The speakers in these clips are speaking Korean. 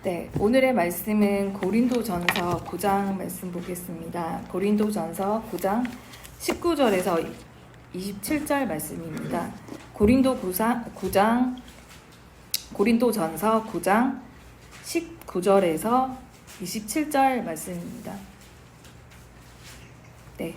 네, 오늘의 말씀은 고린도전서 9장 말씀 보겠습니다. 고린도전서 9장 19절에서 27절 말씀입니다. 고린도전서 9장 19절에서 27절 말씀입니다. 네,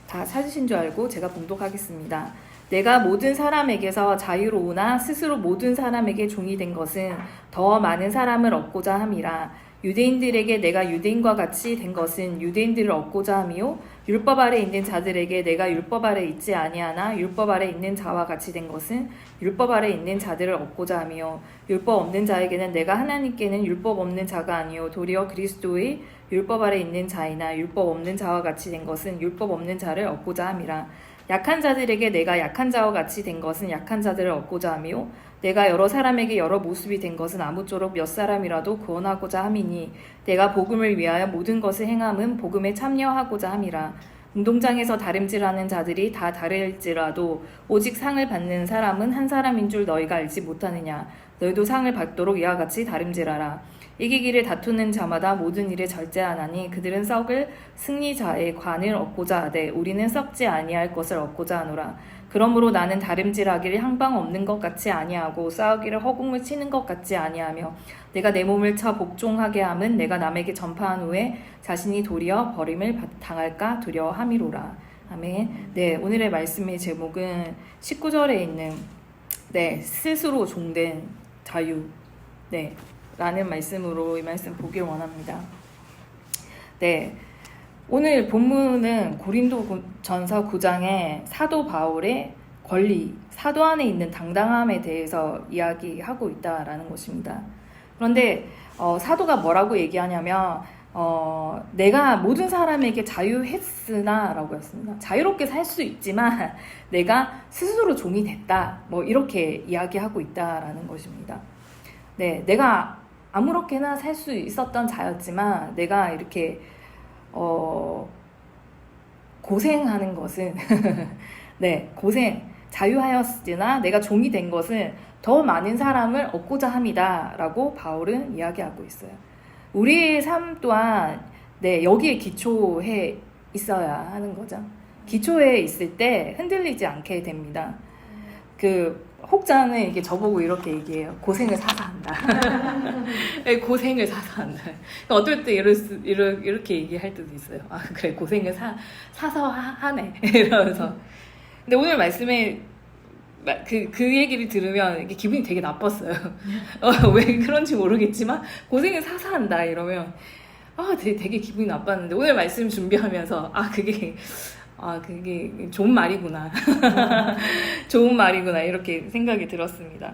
다 찾으신 줄 알고 제가 봉독하겠습니다. 내가 모든 사람에게서 자유로우나 스스로 모든 사람에게 종이 된 것은 더 많은 사람을 얻고자 함이라. 유대인들에게 내가 유대인과 같이 된 것은 유대인들을 얻고자 함이요, 율법 아래 있는 자들에게 내가 율법 아래 있지 아니하나 율법 아래 있는 자와 같이 된 것은 율법 아래 있는 자들을 얻고자 함이요, 율법 없는 자에게는 내가 하나님께는 율법 없는 자가 아니요 도리어 그리스도의 율법 아래 있는 자이나 율법 없는 자와 같이 된 것은 율법 없는 자를 얻고자 함이라. 약한 자들에게 내가 약한 자와 같이 된 것은 약한 자들을 얻고자 함이요, 내가 여러 사람에게 여러 모습이 된 것은 아무쪼록 몇 사람이라도 구원하고자 함이니, 내가 복음을 위하여 모든 것을 행함은 복음에 참여하고자 함이라. 운동장에서 다름질하는 자들이 다 다를지라도 오직 상을 받는 사람은 한 사람인 줄 너희가 알지 못하느냐. 너희도 상을 받도록 이와 같이 다름질하라. 이기기를 다투는 자마다 모든 일에 절제하나니 그들은 썩을 승리자의 관을 얻고자 하되 우리는 썩지 아니할 것을 얻고자 하노라. 그러므로 나는 다름질하기를 향방 없는 것 같이 아니하고 싸우기를 허공을 치는 것 같지 아니하며, 내가 내 몸을 쳐 복종하게 함은 내가 남에게 전파한 후에 자신이 도리어 버림을 당할까 두려워함이로라. 아멘. 네, 오늘의 말씀의 제목은 19절에 있는 스스로 종된 자유 라는 말씀으로 이 말씀 보길 원합니다. 네, 오늘 본문은 고린도전서 9장의 사도 바울의 권리, 사도 안에 있는 당당함에 대해서 이야기하고 있다라는 것입니다. 그런데 사도가 뭐라고 얘기하냐면 내가 모든 사람에게 자유했으나 라고 했습니다. 자유롭게 살 수 있지만 내가 스스로 종이 됐다, 이렇게 이야기하고 있다라는 것입니다. 네, 내가 아무렇게나 살 수 있었던 자였지만 내가 이렇게 고생하는 것은 자유하였으나 내가 종이 된 것은 더 많은 사람을 얻고자 함이다 라고 바울은 이야기하고 있어요. 우리의 삶 또한 여기에 기초해 있어야 하는 거죠. 기초해 있을 때 흔들리지 않게 됩니다. 혹자는 이게 저보고 이렇게 얘기해요. 고생을 사서 한다. 고생을 사서 한다. 어떨 때 이렇게 얘기할 때도 있어요. 아, 그래, 고생을 사서 하네. 이러면서. 근데 오늘 말씀에 그 얘기를 들으면 이게 기분이 되게 나빴어요. 왜 그런지 모르겠지만 고생을 사서 한다 이러면 되게 기분이 나빴는데, 오늘 말씀 준비하면서 그게 좋은 말이구나. 좋은 말이구나. 이렇게 생각이 들었습니다.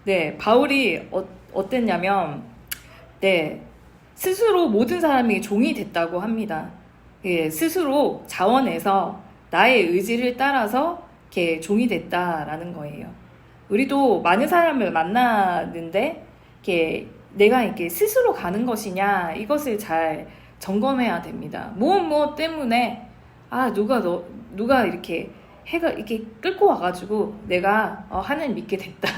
네, 바울이 어땠냐면, 스스로 모든 사람이 종이 됐다고 합니다. 스스로 자원해서 나의 의지를 따라서 이렇게 종이 됐다라는 거예요. 우리도 많은 사람을 만나는데, 내가 이렇게 스스로 가는 것이냐, 이것을 잘 점검해야 됩니다. 무엇 때문에 누가 이렇게 해가 이렇게 끌고 와가지고 내가 하나님 믿게 됐다.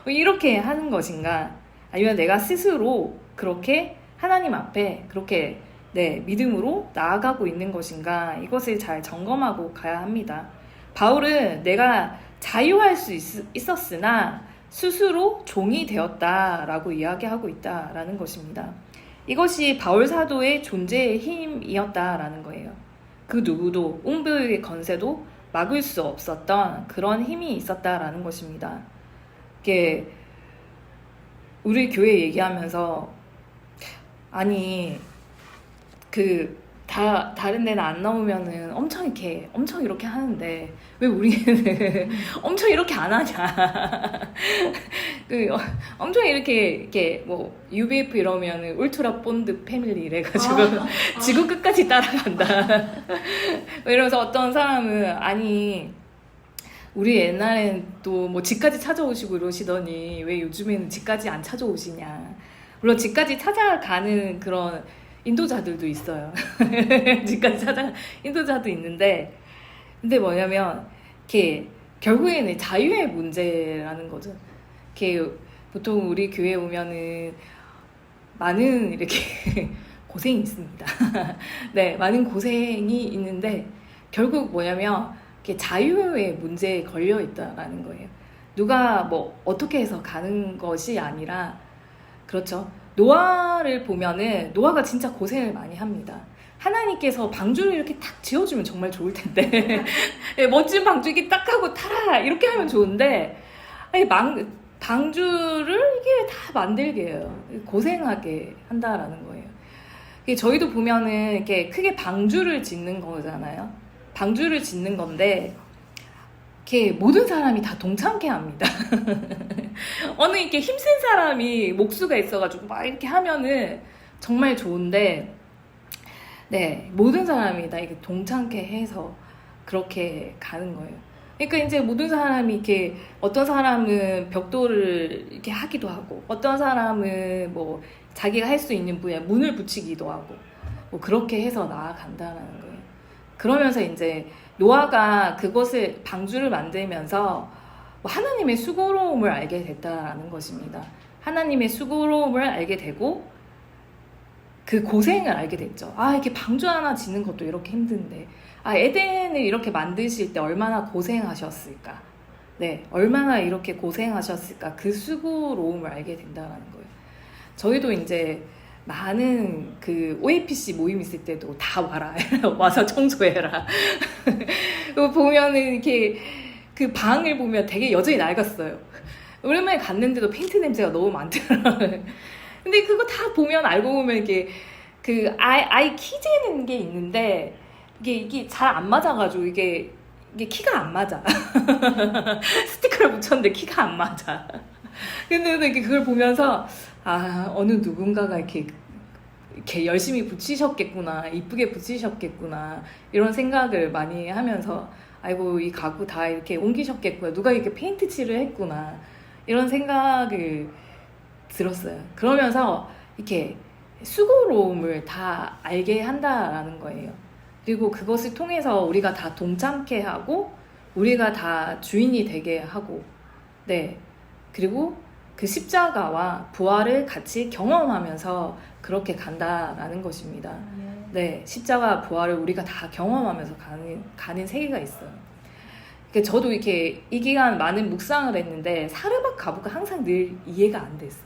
이렇게 하는 것인가? 아니면 내가 스스로 그렇게 하나님 앞에 그렇게 믿음으로 나아가고 있는 것인가? 이것을 잘 점검하고 가야 합니다. 바울은 내가 자유할 수 있었으나 스스로 종이 되었다라고 이야기하고 있다라는 것입니다. 이것이 바울 사도의 존재의 힘이었다라는 거예요. 그 누구도 옹교육의 건세도 막을 수 없었던 그런 힘이 있었다라는 것입니다. 우리 교회 얘기하면서 다른 데는 안 나오면은 엄청 이렇게 하는데 왜 우리는 엄청 이렇게 안 하냐. 엄청 이렇게 UBF 이러면은 울트라 본드 패밀리 이래가지고 지구 끝까지 따라간다. 이러면서 어떤 사람은 우리 옛날엔 또 집까지 찾아오시고 이러시더니 왜 요즘에는 집까지 안 찾아오시냐. 물론 집까지 찾아가는 그런 인도자들도 있어요. 집까지 찾아가는 인도자도 있는데, 근데 뭐냐면 결국에는 자유의 문제라는 거죠. 보통 우리 교회 오면은 많은 이렇게 고생이 있습니다. 네, 많은 고생이 있는데 결국 뭐냐면 이렇게 자유의 문제에 걸려 있다라는 거예요. 누가 뭐 어떻게 해서 가는 것이 아니라 그렇죠. 노아를 보면은 노아가 진짜 고생을 많이 합니다. 하나님께서 방주를 이렇게 탁 지어주면 정말 좋을 텐데 멋진 방주 이렇게 딱 하고 타라 이렇게 하면 좋은데 아니 방주를 이게 다 만들게 해요. 고생하게 한다라는 거예요. 저희도 보면은 이렇게 크게 방주를 짓는 거잖아요. 방주를 짓는 건데 이렇게 모든 사람이 다 동참케 합니다. 어느 이렇게 힘센 사람이 목수가 있어가지고 막 이렇게 하면은 정말 좋은데, 네, 모든 사람이 다 이렇게 동참케 해서 그렇게 가는 거예요. 그러니까 이제 모든 사람이 이렇게 어떤 사람은 벽돌을 이렇게 하기도 하고, 어떤 사람은 뭐 자기가 할 수 있는 분야에 문을 붙이기도 하고, 뭐 그렇게 해서 나아간다라는 거예요. 그러면서 이제 노아가 그것을 방주를 만들면서 하나님의 수고로움을 알게 됐다라는 것입니다. 하나님의 수고로움을 알게 되고 그 고생을 알게 됐죠. 아, 이렇게 방주 하나 짓는 것도 이렇게 힘든데, 아, 에덴을 이렇게 만드실 때 얼마나 고생하셨을까? 네, 얼마나 이렇게 고생하셨을까? 그 수고로움을 알게 된다라는 거예요. 저희도 이제 많은 그 OAPC 모임 있을 때도 다 와라. 와서 청소해라. 보면은 이렇게 그 방을 보면 되게 여전히 낡았어요. 오랜만에 갔는데도 페인트 냄새가 너무 많더라고요. 근데 그거 다 보면 알고 보면 이게 그 아이 키 재는 게 있는데 이게 잘 안 맞아가지고 이게 키가 안 맞아. 스티커를 붙였는데 키가 안 맞아. 근데 그걸 보면서 아, 어느 누군가가 이렇게 열심히 붙이셨겠구나, 이쁘게 붙이셨겠구나 이런 생각을 많이 하면서 아이고 이 가구 다 이렇게 옮기셨겠구나, 누가 이렇게 페인트 칠을 했구나 이런 생각을 들었어요. 그러면서 이렇게 수고로움을 다 알게 한다라는 거예요. 그리고 그것을 통해서 우리가 다 동참케 하고 우리가 다 주인이 되게 하고, 네, 그리고 그 십자가와 부활을 같이 경험하면서 그렇게 간다라는 것입니다. 네, 십자가 부활을 우리가 다 경험하면서 가는 세계가 있어요. 그러니까 저도 이렇게 이 기간 많은 묵상을 했는데 사르밧 가부가 항상 늘 이해가 안 됐어.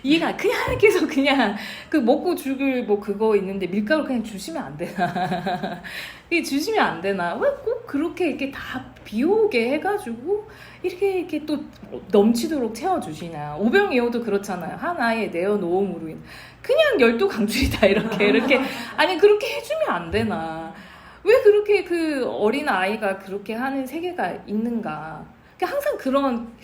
이해가 그냥 계속 그냥 그 먹고 죽을 뭐 그거 있는데 밀가루 그냥 주시면 안 되나? 이게 주시면 안 되나? 왜 꼭 그렇게 이렇게 다 비오게 해가지고 이렇게 또 넘치도록 채워주시나? 오병이어도 그렇잖아요. 하나에 내어놓음으로 그냥 12강줄이다 이렇게 아니 그렇게 해주면 안 되나? 왜 그렇게 그 어린 아이가 그렇게 하는 세계가 있는가? 항상 그런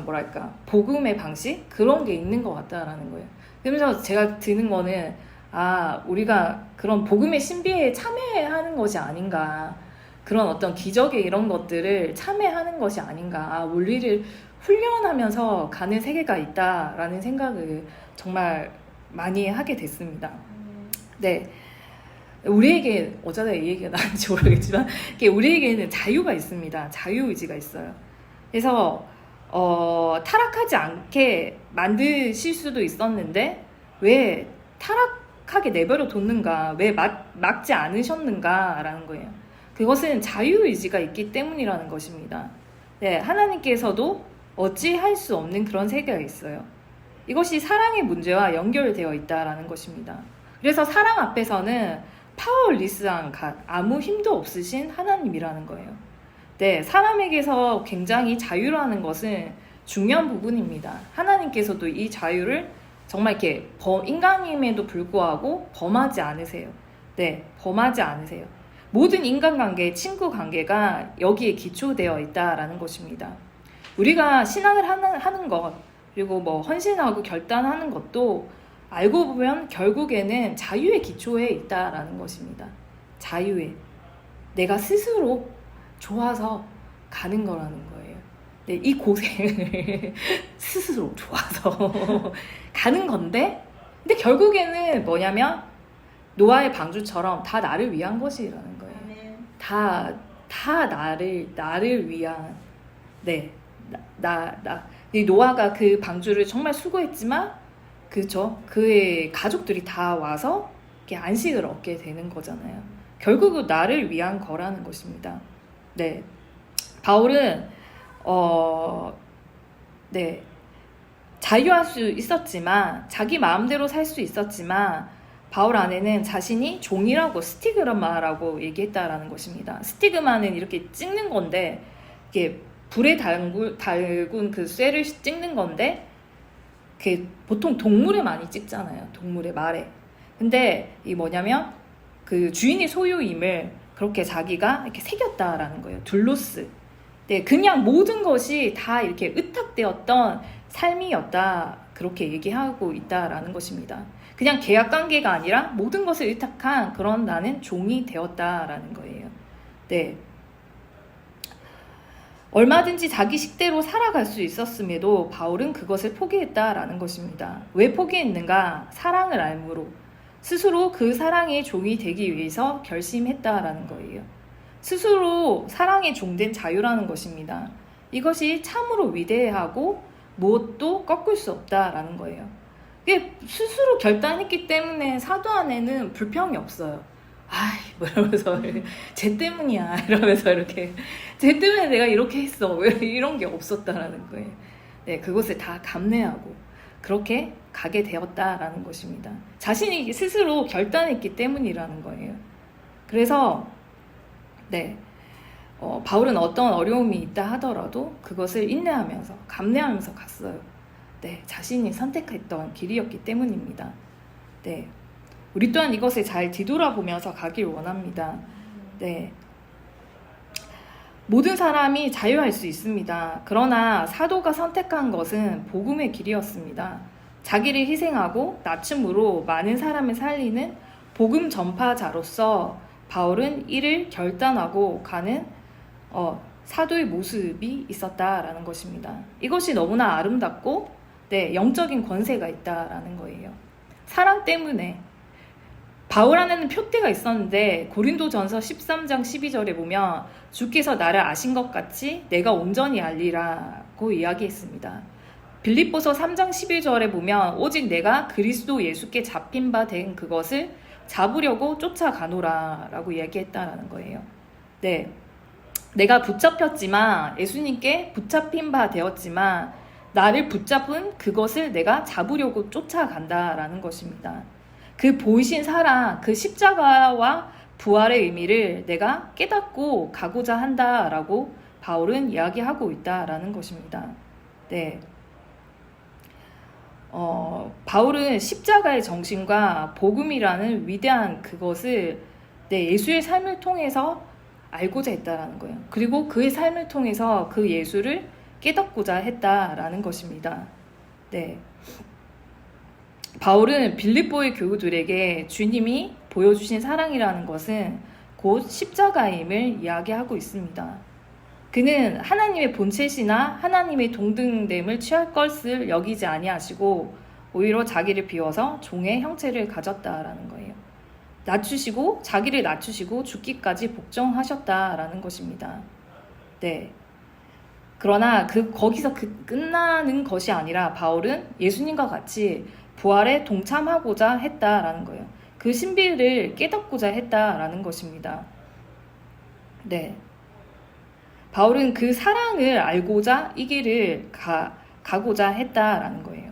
뭐랄까 복음의 방식 그런 게 있는 것 같다라는 거예요. 그러면서 제가 드는 거는 아, 우리가 그런 복음의 신비에 참여하는 것이 아닌가, 그런 어떤 기적의 이런 것들을 참여하는 것이 아닌가, 아, 우리를 훈련하면서 가는 세계가 있다라는 생각을 정말 많이 하게 됐습니다. 네. 우리에게 어쩌다 이 얘기가 나는지 모르겠지만 우리에게는 자유가 있습니다. 자유의지가 있어요. 그래서 타락하지 않게 만드실 수도 있었는데 왜 타락하게 내버려 뒀는가, 왜 막지 않으셨는가 라는 거예요. 그것은 자유의지가 있기 때문이라는 것입니다. 네, 하나님께서도 어찌할 수 없는 그런 세계가 있어요. 이것이 사랑의 문제와 연결되어 있다라는 것입니다. 그래서 사랑 앞에서는 파워리스한 갓, 아무 힘도 없으신 하나님이라는 거예요. 네, 사람에게서 굉장히 자유라는 것은 중요한 부분입니다. 하나님께서도 이 자유를 정말 이렇게 인간임에도 불구하고 범하지 않으세요. 네, 범하지 않으세요. 모든 인간관계, 친구 관계가 여기에 기초되어 있다라는 것입니다. 우리가 신앙을 하는 것, 그리고 뭐 헌신하고 결단하는 것도 알고 보면 결국에는 자유의 기초에 있다라는 것입니다. 자유에. 내가 스스로 좋아서 가는 거라는 거예요. 네, 이 고생을 스스로 좋아서 가는 건데, 근데 결국에는 뭐냐면 노아의 방주처럼 다 나를 위한 것이라는 거예요. 다 나를 위한, 네, 이 노아가 그 방주를 정말 수고했지만 그죠? 그의 가족들이 다 와서 이렇게 안식을 얻게 되는 거잖아요. 결국은 나를 위한 거라는 것입니다. 네, 바울은 네, 자유할 수 있었지만 자기 마음대로 살 수 있었지만 바울 안에는 자신이 종이라고 스티그마라고 얘기했다라는 것입니다. 스티그마는 이렇게 찍는 건데 이게 불에 달군 그 쇠를 찍는 건데 보통 동물에 많이 찍잖아요. 동물의 말에. 근데 이 뭐냐면 그 주인이 소유임을 그렇게 자기가 이렇게 새겼다라는 거예요. 둘로스. 네, 그냥 모든 것이 다 이렇게 의탁되었던 삶이었다. 그렇게 얘기하고 있다라는 것입니다. 그냥 계약 관계가 아니라 모든 것을 의탁한 그런 나는 종이 되었다라는 거예요. 네. 얼마든지 자기 식대로 살아갈 수 있었음에도 바울은 그것을 포기했다라는 것입니다. 왜 포기했는가? 사랑을 알므로 스스로 그 사랑의 종이 되기 위해서 결심했다라는 거예요. 스스로 사랑의 종된 자유라는 것입니다. 이것이 참으로 위대하고 무엇도 꺾을 수 없다라는 거예요. 스스로 결단했기 때문에 사도 안에는 불평이 없어요. 아이 뭐 이러면서 쟤 때문이야 이러면서 이렇게 쟤 때문에 내가 이렇게 했어 왜 이런 게 없었다라는 거예요. 네, 그것을 다 감내하고 그렇게 가게 되었다라는 것입니다. 자신이 스스로 결단했기 때문이라는 거예요. 그래서 네, 바울은 어떤 어려움이 있다 하더라도 그것을 인내하면서 감내하면서 갔어요. 네, 자신이 선택했던 길이었기 때문입니다. 네, 우리 또한 이것을 잘 뒤돌아보면서 가길 원합니다. 네, 모든 사람이 자유할 수 있습니다. 그러나 사도가 선택한 것은 복음의 길이었습니다. 자기를 희생하고 낮춤으로 많은 사람을 살리는 복음 전파자로서 바울은 이를 결단하고 가는 사도의 모습이 있었다라는 것입니다. 이것이 너무나 아름답고 네, 영적인 권세가 있다라는 거예요. 사랑 때문에 바울 안에는 표대가 있었는데 고린도전서 13장 12절에 보면 주께서 나를 아신 것 같이 내가 온전히 알리라고 이야기했습니다. 빌립보서 3장 11절에 보면 오직 내가 그리스도 예수께 잡힌 바 된 그것을 잡으려고 쫓아가노라 라고 이야기했다라는 거예요. 네, 내가 붙잡혔지만 예수님께 붙잡힌 바 되었지만 나를 붙잡은 그것을 내가 잡으려고 쫓아간다라는 것입니다. 그 보이신 사랑, 그 십자가와 부활의 의미를 내가 깨닫고 가고자 한다라고 바울은 이야기하고 있다라는 것입니다. 네, 바울은 십자가의 정신과 복음이라는 위대한 그것을 네, 예수의 삶을 통해서 알고자 했다라는 거예요. 그리고 그의 삶을 통해서 그 예수를 깨닫고자 했다라는 것입니다. 네. 바울은 빌립보의 교우들에게 주님이 보여주신 사랑이라는 것은 곧 십자가임을 이야기하고 있습니다. 그는 하나님의 본체시나 하나님의 동등됨을 취할 것을 여기지 아니하시고 오히려 자기를 비워서 종의 형체를 가졌다라는 거예요. 낮추시고 자기를 낮추시고 죽기까지 복종하셨다라는 것입니다. 네. 그러나 거기서 끝나는 것이 아니라 바울은 예수님과 같이 부활에 동참하고자 했다라는 거예요. 그 신비를 깨닫고자 했다라는 것입니다. 네, 바울은 그 사랑을 알고자 이 길을 가고자 했다라는 거예요.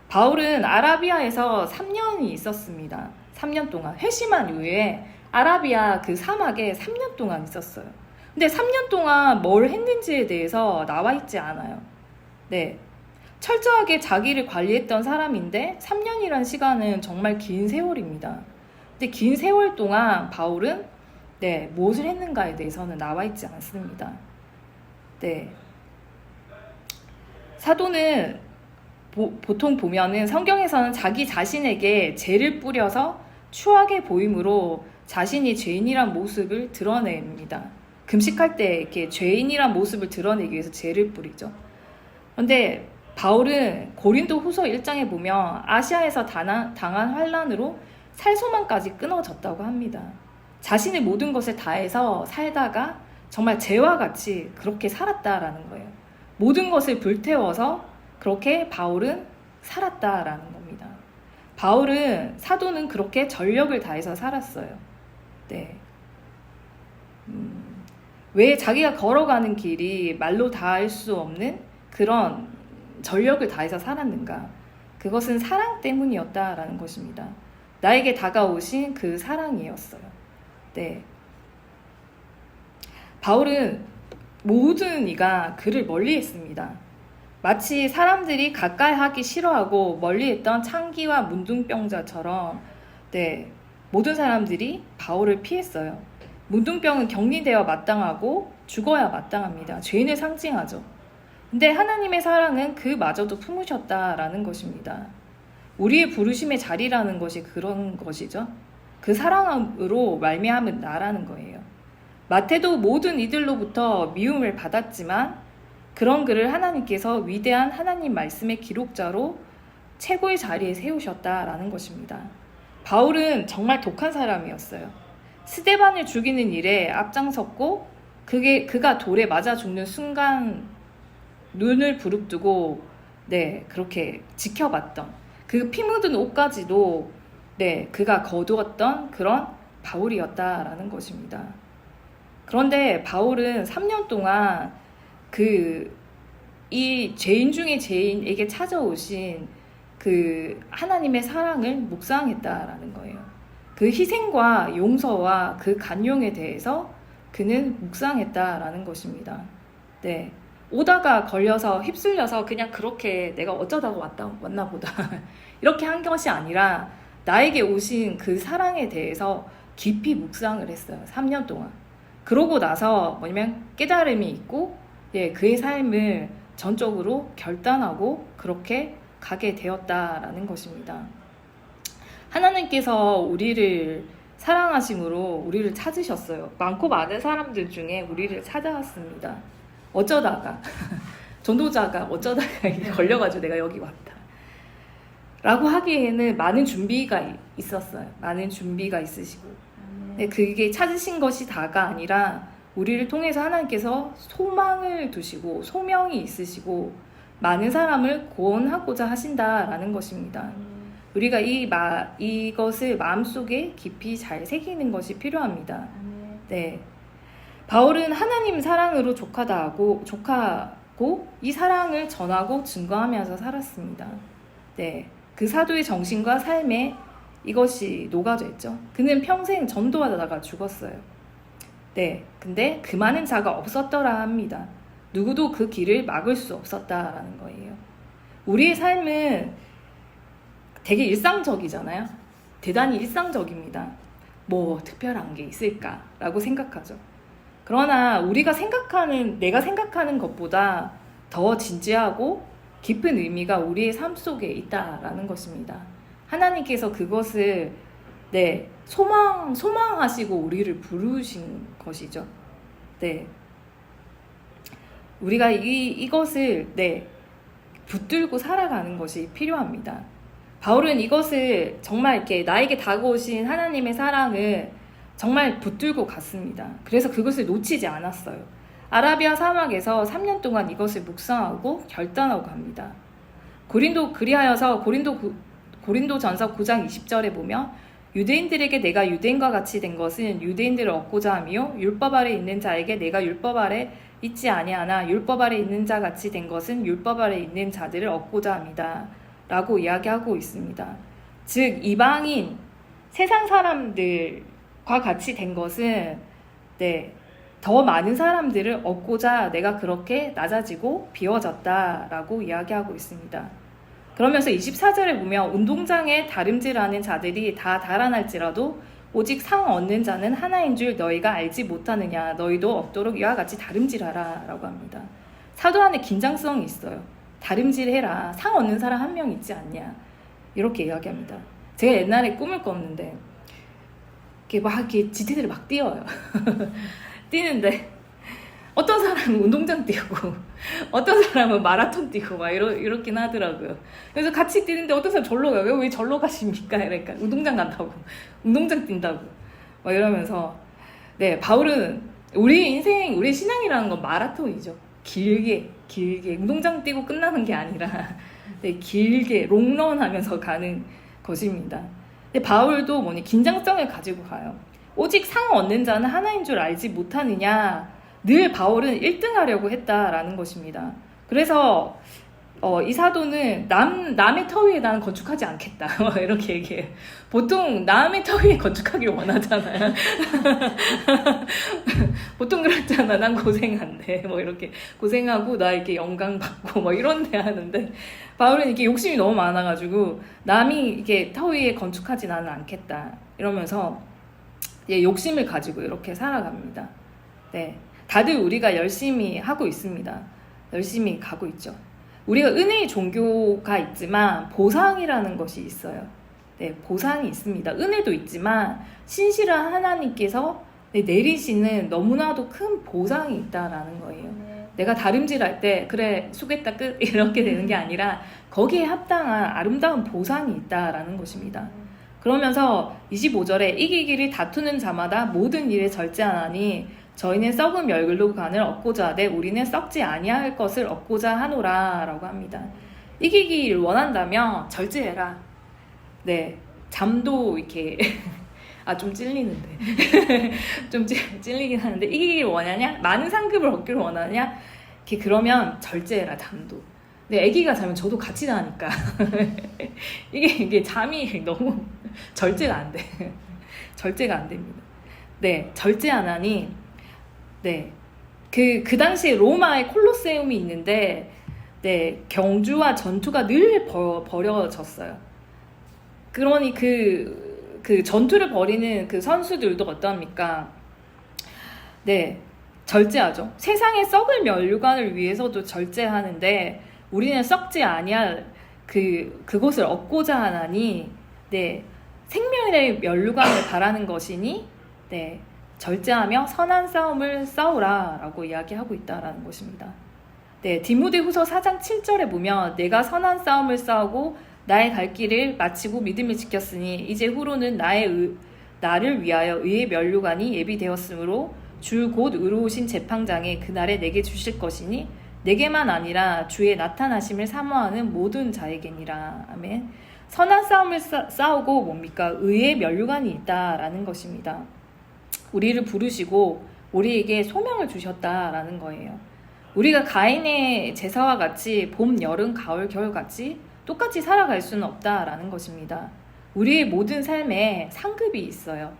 바울은 아라비아에서 3년이 있었습니다. 3년 동안 회심한 이후에 아라비아 그 사막에 3년 동안 있었어요. 근데 3년 동안 뭘 했는지에 대해서 나와 있지 않아요. 네, 철저하게 자기를 관리했던 사람인데 3년이란 시간은 정말 긴 세월입니다. 근데 긴 세월 동안 바울은 네, 무엇을 했는가에 대해서는 나와 있지 않습니다. 네, 사도는 보통 보면은 성경에서는 자기 자신에게 죄를 뿌려서 추하게 보임으로 자신이 죄인이란 모습을 드러냅니다. 금식할 때 이렇게 죄인이란 모습을 드러내기 위해서 죄를 뿌리죠. 그런데 바울은 고린도 후서 1장에 보면 아시아에서 당한 환난으로 살소망까지 끊어졌다고 합니다. 자신의 모든 것을 다해서 살다가 정말 죄와 같이 그렇게 살았다라는 거예요. 모든 것을 불태워서 그렇게 바울은 살았다라는 겁니다. 사도는 그렇게 전력을 다해서 살았어요. 네. 왜 자기가 걸어가는 길이 말로 닿을 수 없는 그런 전력을 다해서 살았는가? 그것은 사랑 때문이었다라는 것입니다. 나에게 다가오신 그 사랑이었어요. 네. 바울은 모든 이가 그를 멀리했습니다. 마치 사람들이 가까이 하기 싫어하고 멀리했던 창기와 문둥병자처럼 네, 모든 사람들이 바울을 피했어요. 문둥병은 격리되어 마땅하고 죽어야 마땅합니다. 죄인을 상징하죠. 근데 하나님의 사랑은 그마저도 품으셨다라는 것입니다. 우리의 부르심의 자리라는 것이 그런 것이죠. 그 사랑으로 말미암은 나라는 거예요. 마태도 모든 이들로부터 미움을 받았지만 그런 그를 하나님께서 위대한 하나님 말씀의 기록자로 최고의 자리에 세우셨다라는 것입니다. 바울은 정말 독한 사람이었어요. 스데반을 죽이는 일에 앞장섰고 그가 돌에 맞아 죽는 순간 눈을 부릅뜨고 네, 그렇게 지켜봤던 그 피 묻은 옷까지도 네, 그가 거두었던 그런 바울이었다라는 것입니다. 그런데 바울은 3년 동안 이 죄인 중에 죄인에게 찾아오신 그 하나님의 사랑을 묵상했다라는 거예요. 그 희생과 용서와 그 간용에 대해서 그는 묵상했다라는 것입니다. 네. 오다가 걸려서 휩쓸려서 그냥 그렇게 내가 어쩌다가 왔나 보다 이렇게 한 것이 아니라 나에게 오신 그 사랑에 대해서 깊이 묵상을 했어요. 3년 동안. 그러고 나서 뭐냐면 깨달음이 있고 예, 그의 삶을 전적으로 결단하고 그렇게 가게 되었다라는 것입니다. 하나님께서 우리를 사랑하심으로 우리를 찾으셨어요. 많고 많은 사람들 중에 우리를 찾아왔습니다. 어쩌다가 전도자가 어쩌다가 걸려가지고 내가 여기 왔다 라고 하기에는 많은 준비가 있었어요. 많은 준비가 있으시고 그게 찾으신 것이 다가 아니라 우리를 통해서 하나님께서 소망을 두시고 소명이 있으시고 많은 사람을 구원하고자 하신다라는 것입니다. 우리가 이것을 마음속에 깊이 잘 새기는 것이 필요합니다. 네. 바울은 하나님 사랑으로 족하고 이 사랑을 전하고 증거하면서 살았습니다. 네. 그 사도의 정신과 삶에 이것이 녹아져 있죠. 그는 평생 전도하다가 죽었어요. 네. 근데 그 많은 자가 없었더라 합니다. 누구도 그 길을 막을 수 없었다라는 거예요. 우리의 삶은 되게 일상적이잖아요. 대단히 일상적입니다. 뭐 특별한 게 있을까라고 생각하죠. 그러나 내가 생각하는 것보다 더 진지하고 깊은 의미가 우리의 삶 속에 있다라는 것입니다. 하나님께서 그것을 네, 소망하시고 우리를 부르신 것이죠. 네. 우리가 이것을 네, 붙들고 살아가는 것이 필요합니다. 바울은 이것을 정말 이렇게 나에게 다가오신 하나님의 사랑을 정말 붙들고 갔습니다. 그래서 그것을 놓치지 않았어요. 아라비아 사막에서 3년 동안 이것을 묵상하고 결단하고 갑니다. 그리하여서 고린도전서 9장 20절에 보면 유대인들에게 내가 유대인과 같이 된 것은 유대인들을 얻고자 하며 율법 아래 있는 자에게 내가 율법 아래 있지 아니하나 율법 아래 있는 자 같이 된 것은 율법 아래 있는 자들을 얻고자 합니다. 라고 이야기하고 있습니다. 즉 이방인 세상 사람들과 같이 된 것은 네, 더 많은 사람들을 얻고자 내가 그렇게 낮아지고 비워졌다라고 이야기하고 있습니다. 그러면서 24절에 보면 운동장에 다름질하는 자들이 다 달아날지라도 오직 상 얻는 자는 하나인 줄 너희가 알지 못하느냐. 너희도 얻도록 이와 같이 다름질하라 라고 합니다. 사도 안에 긴장성이 있어요. 다름질해라. 상 얻는 사람 한 명 있지 않냐. 이렇게 이야기합니다. 제가 옛날에 꿈을 꿨는데 이렇게 지티들을 막 뛰어요. 뛰는데 어떤 사람은 운동장 뛰고 어떤 사람은 마라톤 뛰고 막 이렇긴 하더라고요. 그래서 같이 뛰는데 어떤 사람 절로 가요. 왜 절로 가십니까? 그러니까 운동장 간다고, 운동장 뛴다고 막 이러면서 네, 바울은 우리 신앙이라는 건 마라톤이죠. 길게 길게 운동장 뛰고 끝나는 게 아니라 네, 길게 롱런하면서 가는 것입니다. 근데 바울도 뭐니 긴장성을 가지고 가요. 오직 상 얻는 자는 하나인 줄 알지 못하느냐. 늘 바울은 1등 하려고 했다라는 것입니다. 그래서 이 사도는 남의 터 위에 나는 건축하지 않겠다 이렇게 얘기해요. 보통 남의 터 위에 건축하길 원하잖아요. 보통 그렇잖아. 난 고생한데 뭐 이렇게 고생하고 나 이렇게 영광 받고 뭐 이런 데 하는데, 바울은 이렇게 욕심이 너무 많아가지고 남이 이렇게 터 위에 건축하지 나는 않겠다 이러면서 욕심을 가지고 이렇게 살아갑니다. 네, 다들 우리가 열심히 하고 있습니다. 열심히 가고 있죠. 우리가 은혜의 종교가 있지만 보상이라는 것이 있어요. 네, 보상이 있습니다. 은혜도 있지만 신실한 하나님께서 내리시는 너무나도 큰 보상이 있다라는 거예요. 내가 다림질할 때 그래 수고했다 끝 이렇게 되는 게 아니라 거기에 합당한 아름다운 보상이 있다라는 것입니다. 그러면서 25절에 이기기를 다투는 자마다 모든 일에 절제하나니 저희는 썩은 멸관을 얻고자 하되 우리는 썩지 아니할 것을 얻고자 하노라 라고 합니다. 이기기를 원한다면 절제해라. 네, 잠도 이렇게 좀 찔리는데 좀 찔리긴 하는데, 이기기를 원하냐? 많은 상급을 얻기를 원하냐? 이렇게 그러면 절제해라. 잠도. 근데 아기가 자면 저도 같이 자니까 이게 잠이 너무 절제가 안 돼. 절제가 안 됩니다. 네, 절제 안 하니, 네, 그 당시에 로마의 콜로세움이 있는데, 네, 경주와 전투가 늘 벌어졌어요. 그러니 그 전투를 벌이는 그 선수들도 어떠합니까? 네, 절제하죠. 세상의 썩을 면류관을 위해서도 절제하는데 우리는 썩지 아니할 그것을 얻고자 하나니, 네, 생명의 면류관을 바라는 것이니, 네, 절제하며 선한 싸움을 싸우라 라고 이야기하고 있다라는 것입니다. 네, 디모데후서 4장 7절에 보면 내가 선한 싸움을 싸우고 나의 갈 길을 마치고 믿음을 지켰으니 이제 후로는 나를 위하여 의의 면류관이 예비되었으므로 주 곧 의로우신 재판장에 그날에 내게 주실 것이니 내게만 아니라 주의 나타나심을 사모하는 모든 자에게니라. 아멘. 선한 싸움을 싸우고 뭡니까? 의의 면류관이 있다라는 것입니다. 우리를 부르시고 우리에게 소명을 주셨다라는 거예요. 우리가 가인의 제사와 같이 봄, 여름, 가을, 겨울 같이 똑같이 살아갈 수는 없다라는 것입니다. 우리의 모든 삶에 상급이 있어요.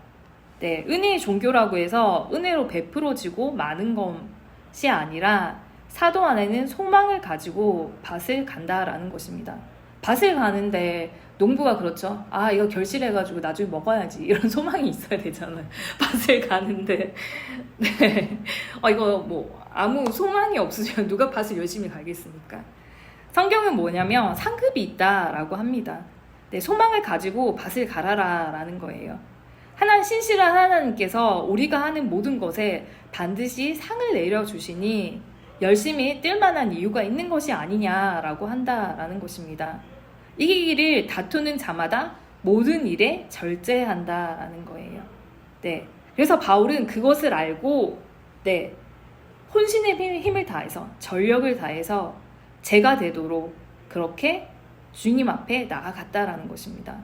네, 은혜의 종교라고 해서 은혜로 베풀어지고 많은 것이 아니라 사도 안에는 소망을 가지고 밭을 간다라는 것입니다. 밭을 가는데 농부가 그렇죠. 이거 결실해가지고 나중에 먹어야지 이런 소망이 있어야 되잖아요. 밭을 가는데 네, 이거 뭐 아무 소망이 없으면 누가 밭을 열심히 가겠습니까? 성경은 뭐냐면 상급이 있다라고 합니다. 네, 소망을 가지고 밭을 갈아라 라는 거예요. 신실한 하나님께서 우리가 하는 모든 것에 반드시 상을 내려주시니 열심히 뛸 만한 이유가 있는 것이 아니냐라고 한다라는 것입니다. 이기기를 다투는 자마다 모든 일에 절제한다라는 거예요. 네, 그래서 바울은 그것을 알고, 네, 혼신의 힘을 다해서 전력을 다해서 제가 되도록 그렇게 주님 앞에 나아갔다라는 것입니다.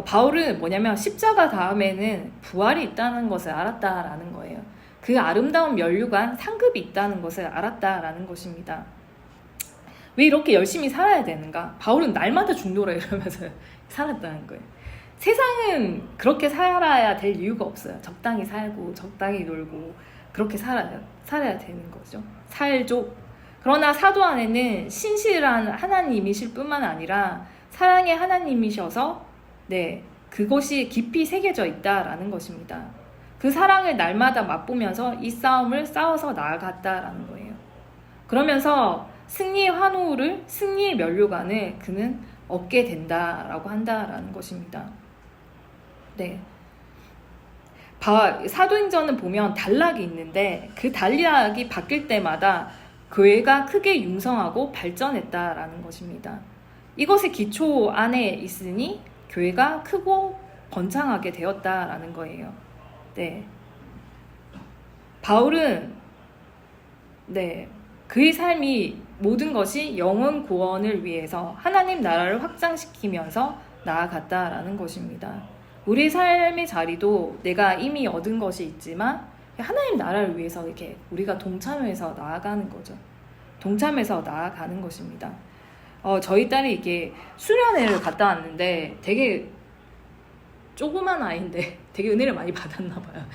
바울은 뭐냐면 십자가 다음에는 부활이 있다는 것을 알았다라는 거예요. 그 아름다운 면류관 상급이 있다는 것을 알았다라는 것입니다. 왜 이렇게 열심히 살아야 되는가? 바울은 날마다 죽노라 이러면서 살았다는 거예요. 세상은 그렇게 살아야 될 이유가 없어요. 적당히 살고 적당히 놀고 그렇게 살아야 되는 거죠. 살죠. 그러나 사도 안에는 신실한 하나님이실 뿐만 아니라 사랑의 하나님이셔서, 네, 그것이 깊이 새겨져 있다라는 것입니다. 그 사랑을 날마다 맛보면서 이 싸움을 싸워서 나아갔다라는 거예요. 그러면서 승리의 환호를, 승리의 면류관을 그는 얻게 된다라고 한다라는 것입니다. 네. 사도행전은 보면 단락이 있는데 그 단락이 바뀔 때마다 교회가 크게 융성하고 발전했다라는 것입니다. 이것의 기초 안에 있으니 교회가 크고 번창하게 되었다라는 거예요. 네. 바울은, 네, 그의 삶이 모든 것이 영혼 구원을 위해서 하나님 나라를 확장시키면서 나아갔다라는 것입니다. 우리 삶의 자리도 내가 이미 얻은 것이 있지만 하나님 나라를 위해서 이렇게 우리가 동참해서 나아가는 거죠. 동참해서 나아가는 것입니다. 저희 딸이 이게 수련회를 갔다 왔는데 되게 조그만 아이인데 되게 은혜를 많이 받았나 봐요.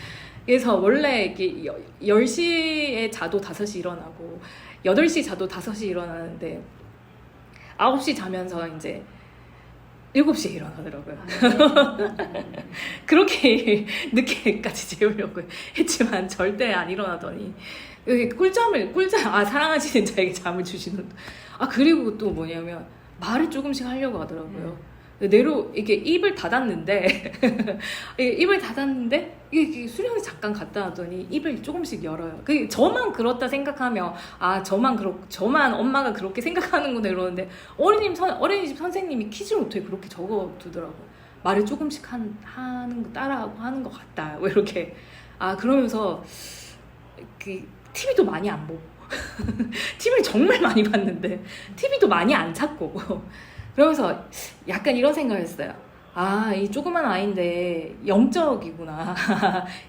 그래서 원래 이렇게 10시에 자도 5시 일어나고 8시 자도 5시 일어나는데 9시 자면서 이제 7시에 일어나더라고요. 그렇게 늦게까지 재우려고 했지만 절대 안 일어나더니 사랑하시는 자에게 잠을 주시는. 그리고 또 뭐냐면 말을 조금씩 하려고 하더라고요. 내로 이게 입을 닫았는데 이게 수련회 잠깐 갔다 왔더니 입을 조금씩 열어요. 저만 그렇다 생각하면 저만 엄마가 그렇게 생각하는구나 이러는데 어린이집 선생님이 퀴즈노트에 그렇게 적어두더라고요. 말을 조금씩 하는 거 따라하고 하는 것 같다. 뭐 이렇게 그러면서 TV도 많이 안 보고 TV를 정말 많이 봤는데 TV도 많이 안 찾고 그러면서 약간 이런 생각을 했어요. 이 조그만 아이인데 영적이구나.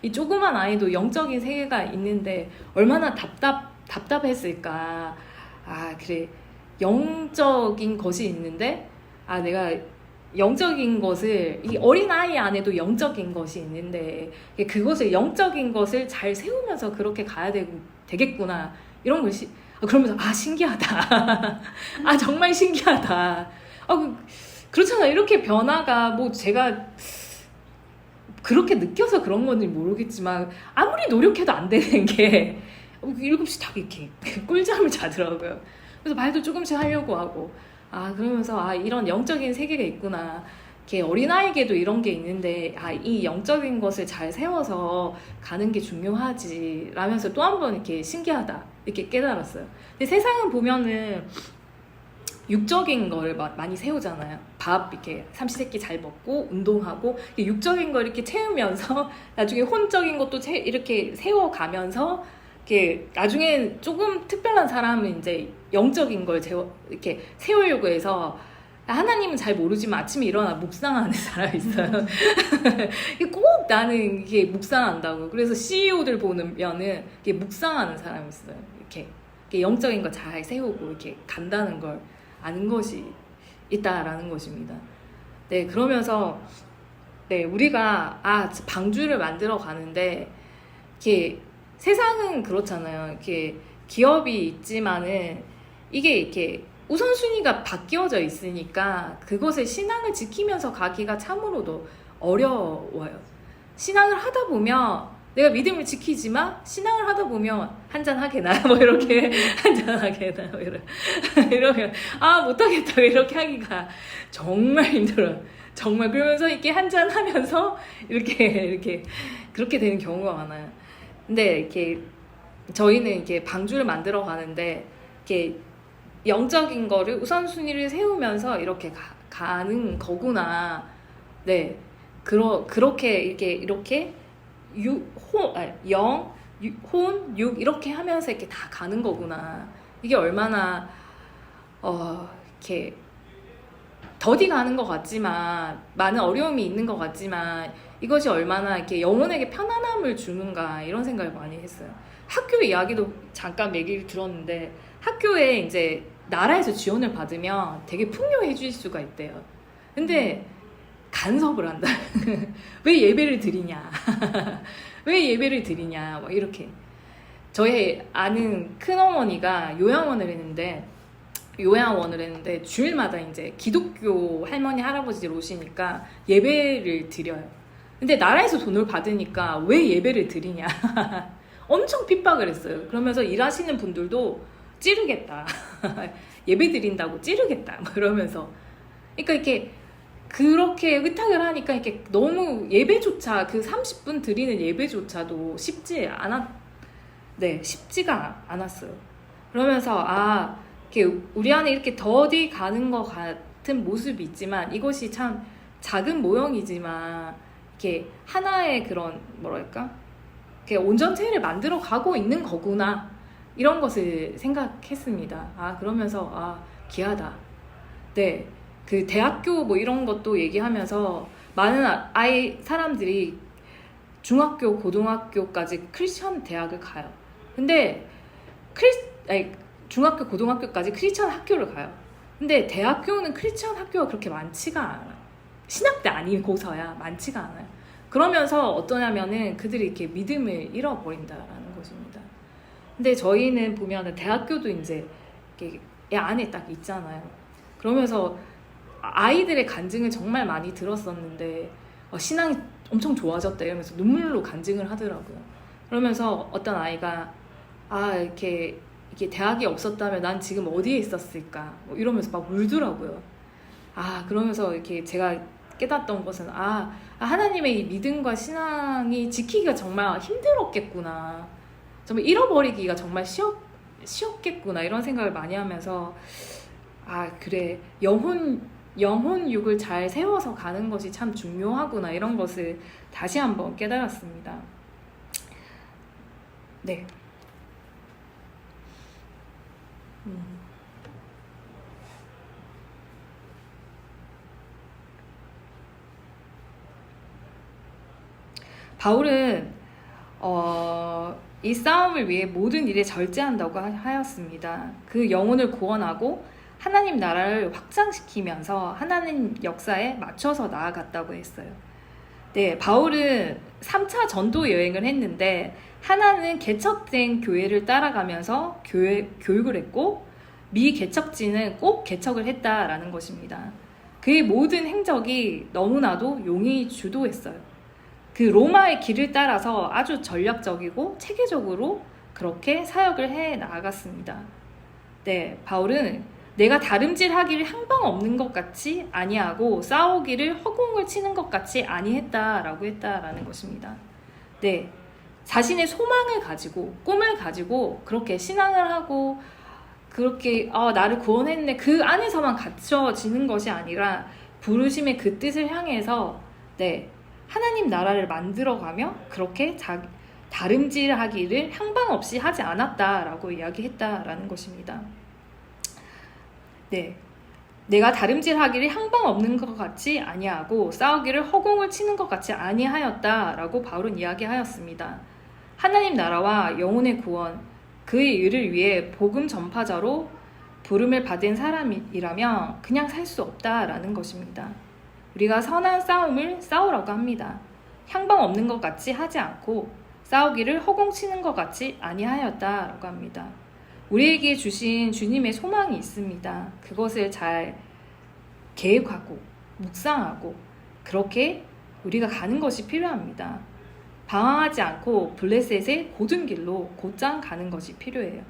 이 조그만 아이도 영적인 세계가 있는데 얼마나 답답했을까. 그래. 영적인 것이 있는데 내가 영적인 것을 이 어린아이 안에도 영적인 것이 있는데 그것을 영적인 것을 잘 세우면서 그렇게 가야 되겠구나. 이런 것이 그러면서 신기하다. 정말 신기하다. 그렇잖아. 이렇게 변화가 제가 그렇게 느껴서 그런 건지 모르겠지만 아무리 노력해도 안 되는 게 7시 딱 이렇게 꿀잠을 자더라고요. 그래서 말도 조금씩 하려고 하고 그러면서 이런 영적인 세계가 있구나. 이렇게 어린아이에게도 이런 게 있는데 이 영적인 것을 잘 세워서 가는 게 중요하지 라면서 또 한 번 이렇게 신기하다 이렇게 깨달았어요. 근데 세상은 보면은 육적인 걸 많이 세우잖아요. 밥 이렇게 삼시세끼 잘 먹고 운동하고 육적인 걸 이렇게 채우면서 나중에 혼적인 것도 이렇게 세워가면서 이렇게 나중에 조금 특별한 사람은 이제 영적인 걸 이렇게 세우려고 해서 하나님은 잘 모르지만 아침에 일어나 묵상하는 사람이 있어요. 꼭 나는 이게 묵상한다고. 그래서 CEO들 보면은 이게 묵상하는 사람이 있어요. 이렇게 영적인 거 잘 세우고 이렇게 간다는 걸 아는 것이 있다라는 것입니다. 네, 그러면서 우리가 방주를 만들어 가는데 이렇게 세상은 그렇잖아요. 이렇게 기업이 있지만은 이게 이렇게 우선순위가 바뀌어져 있으니까 그것을 신앙을 지키면서 가기가 참으로도 어려워요. 신앙을 하다 보면 내가 믿음을 지키지만 신앙을 하다 보면 한잔하게나 이렇게 한잔하게나 이러면 못하겠다 이렇게 하기가 정말 힘들어요. 정말. 그러면서 이렇게 한잔하면서 이렇게 그렇게 되는 경우가 많아요. 근데 이렇게 저희는 이렇게 방주를 만들어 가는데 이렇게 영적인 거를 우선순위를 세우면서 이렇게 가는 거구나. 네, 그렇게 이렇게 영, 혼, 육 이렇게 하면서 이렇게 다 가는 거구나. 이게 얼마나 이렇게 더디 가는 것 같지만 많은 어려움이 있는 것 같지만 이것이 얼마나 이렇게 영혼에게 편안함을 주는가 이런 생각을 많이 했어요. 학교 이야기도 잠깐 얘기를 들었는데 학교에 이제 나라에서 지원을 받으면 되게 풍요해질 수가 있대요. 근데 간섭을 한다. 왜 예배를 드리냐? 왜 예배를 드리냐? 이렇게. 저희 아는 큰어머니가 요양원을 했는데 주일마다 이제 기독교 할머니 할아버지들 오시니까 예배를 드려요. 근데 나라에서 돈을 받으니까 왜 예배를 드리냐? 엄청 핍박을 했어요. 그러면서 일하시는 분들도 찌르겠다. 예배 드린다고 찌르겠다. 이러면서. 그러니까 이렇게 그렇게 의탁을 하니까 이렇게 너무 예배조차 30분 드리는 예배조차도 쉽지가 않았어요. 그러면서 이렇게 우리 안에 이렇게 더디 가는 것 같은 모습이 있지만 이것이 참 작은 모형이지만 이렇게 하나의 그런 이렇게 온전체를 만들어 가고 있는 거구나. 이런 것을 생각했습니다. 그러면서 귀하다. 네, 그 대학교 뭐 이런 것도 얘기하면서 많은 사람들이 중학교, 고등학교까지 크리스천 대학을 가요. 근데 중학교, 고등학교까지 크리스천 학교를 가요. 근데 대학교는 크리스천 학교가 그렇게 많지가 않아요. 신학대 아니고서야 많지가 않아요. 그러면서 어떠냐면은 그들이 이렇게 믿음을 잃어버린다라는 것입니다. 근데 저희는 보면은 대학교도 이제 이렇게 안에 딱 있잖아요. 그러면서 아이들의 간증을 정말 많이 들었었는데 신앙이 엄청 좋아졌다 이러면서 눈물로 간증을 하더라고요. 그러면서 어떤 아이가 이렇게 대학이 없었다면 난 지금 어디에 있었을까 뭐 이러면서 막 울더라고요. 그러면서 이렇게 제가 깨닫던 것은 하나님의 이 믿음과 신앙이 지키기가 정말 힘들었겠구나, 정말 잃어버리기가 정말 쉬웠겠구나 이런 생각을 많이 하면서 그래, 영혼육을 잘 세워서 가는 것이 참 중요하구나 이런 것을 다시 한번 깨달았습니다. 네. 바울은 이 싸움을 위해 모든 일에 절제한다고 하였습니다. 그 영혼을 구원하고 하나님 나라를 확장시키면서 하나님 역사에 맞춰서 나아갔다고 했어요. 네, 바울은 3차 전도 여행을 했는데 하나는 개척된 교회를 따라가면서 교육을 했고 미개척지는 꼭 개척을 했다라는 것입니다. 그의 모든 행적이 너무나도 용이 주도했어요. 그 로마의 길을 따라서 아주 전략적이고 체계적으로 그렇게 사역을 해 나아갔습니다. 네, 바울은 내가 다름질하기를 향방 없는 것 같이 아니하고 싸우기를 허공을 치는 것 같이 아니했다라고 했다라는 것입니다. 네, 자신의 소망을 가지고 꿈을 가지고 그렇게 신앙을 하고 그렇게 나를 구원했네 그 안에서만 갇혀지는 것이 아니라 부르심의 그 뜻을 향해서 하나님 나라를 만들어가며 그렇게 다름질하기를 향방 없이 하지 않았다라고 이야기했다라는 것입니다. 네, 내가 다름질하기를 향방 없는 것 같이 아니하고 싸우기를 허공을 치는 것 같이 아니하였다라고 바울은 이야기하였습니다. 하나님 나라와 영혼의 구원, 그의 일을 위해 복음 전파자로 부름을 받은 사람이라면 그냥 살 수 없다라는 것입니다. 우리가 선한 싸움을 싸우라고 합니다. 향방 없는 것 같이 하지 않고 싸우기를 허공치는 것 같이 아니하였다라고 합니다. 우리에게 주신 주님의 소망이 있습니다. 그것을 잘 계획하고 묵상하고 그렇게 우리가 가는 것이 필요합니다. 방황하지 않고 블레셋의 고든 길로 곧장 가는 것이 필요해요.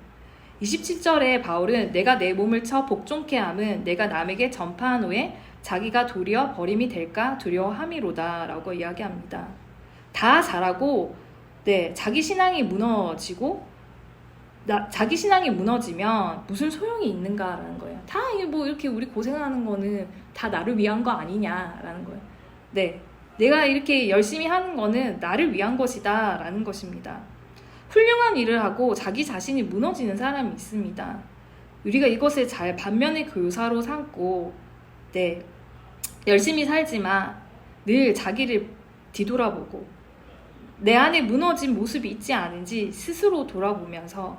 27절에 바울은 내가 내 몸을 쳐 복종케 함은 내가 남에게 전파한 후에 자기가 도리어 버림이 될까 두려워함이로다 라고 이야기합니다. 다 잘하고 자기 신앙이 무너지고 자기 신앙이 무너지면 무슨 소용이 있는가라는 거예요. 다 뭐 이렇게 우리 고생하는 거는 다 나를 위한 거 아니냐라는 거예요. 내가 이렇게 열심히 하는 거는 나를 위한 것이다 라는 것입니다. 훌륭한 일을 하고 자기 자신이 무너지는 사람이 있습니다. 우리가 이것을 잘 반면의 교사로 삼고 열심히 살지만 늘 자기를 뒤돌아보고 내 안에 무너진 모습이 있지 않은지 스스로 돌아보면서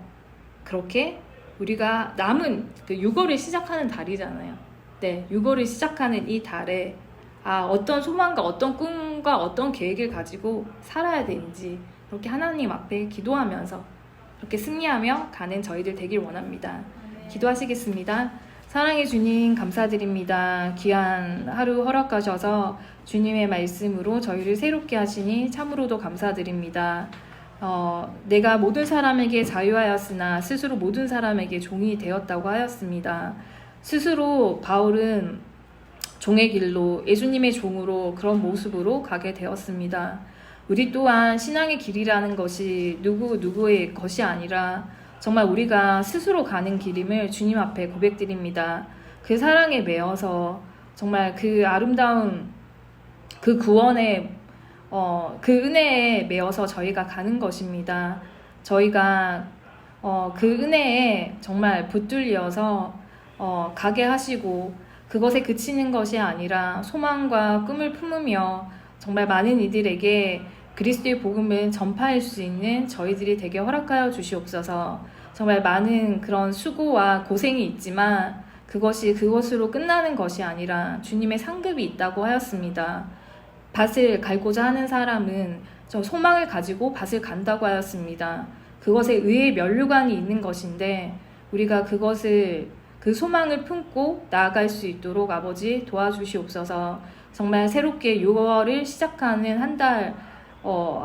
그렇게 우리가 남은 그 6월을 시작하는 달이잖아요. 6월을 시작하는 이 달에 어떤 소망과 어떤 꿈과 어떤 계획을 가지고 살아야 되는지 그렇게 하나님 앞에 기도하면서 그렇게 승리하며 가는 저희들 되길 원합니다. 기도하시겠습니다. 사랑의 주님 감사드립니다. 귀한 하루 허락하셔서 주님의 말씀으로 저희를 새롭게 하시니 참으로도 감사드립니다. 내가 모든 사람에게 자유하였으나 스스로 모든 사람에게 종이 되었다고 하였습니다. 스스로 바울은 종의 길로 예수님의 종으로 그런 모습으로 가게 되었습니다. 우리 또한 신앙의 길이라는 것이 누구의 것이 아니라 정말 우리가 스스로 가는 길임을 주님 앞에 고백드립니다. 그 사랑에 매여서 정말 그 아름다운 그 구원의 그 은혜에 매여서 저희가 가는 것입니다. 저희가 그 은혜에 정말 붙들려서 가게 하시고 그것에 그치는 것이 아니라 소망과 꿈을 품으며 정말 많은 이들에게 그리스도의 복음을 전파할 수 있는 저희들이 되게 허락하여 주시옵소서. 정말 많은 그런 수고와 고생이 있지만 그것이 그것으로 끝나는 것이 아니라 주님의 상급이 있다고 하였습니다. 밭을 갈고자 하는 사람은 저 소망을 가지고 밭을 간다고 하였습니다. 그것에 의의 면류관이 있는 것인데 우리가 그 소망을 품고 나아갈 수 있도록 아버지 도와주시옵소서. 정말 새롭게 6월을 시작하는 한 달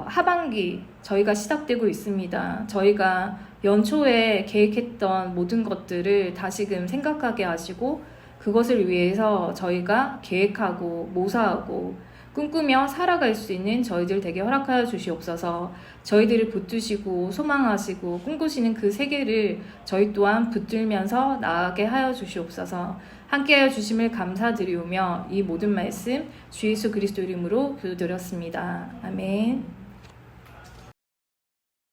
하반기 저희가 시작되고 있습니다. 저희가 연초에 계획했던 모든 것들을 다시금 생각하게 하시고 그것을 위해서 저희가 계획하고 모사하고 꿈꾸며 살아갈 수 있는 저희들 되게 허락하여 주시옵소서. 저희들을 붙드시고 소망하시고 꿈꾸시는 그 세계를 저희 또한 붙들면서 나아가게 하여 주시옵소서. 함께하여 주심을 감사드리오며 이 모든 말씀 주 예수 그리스도 이름으로 기도드렸습니다. 아멘.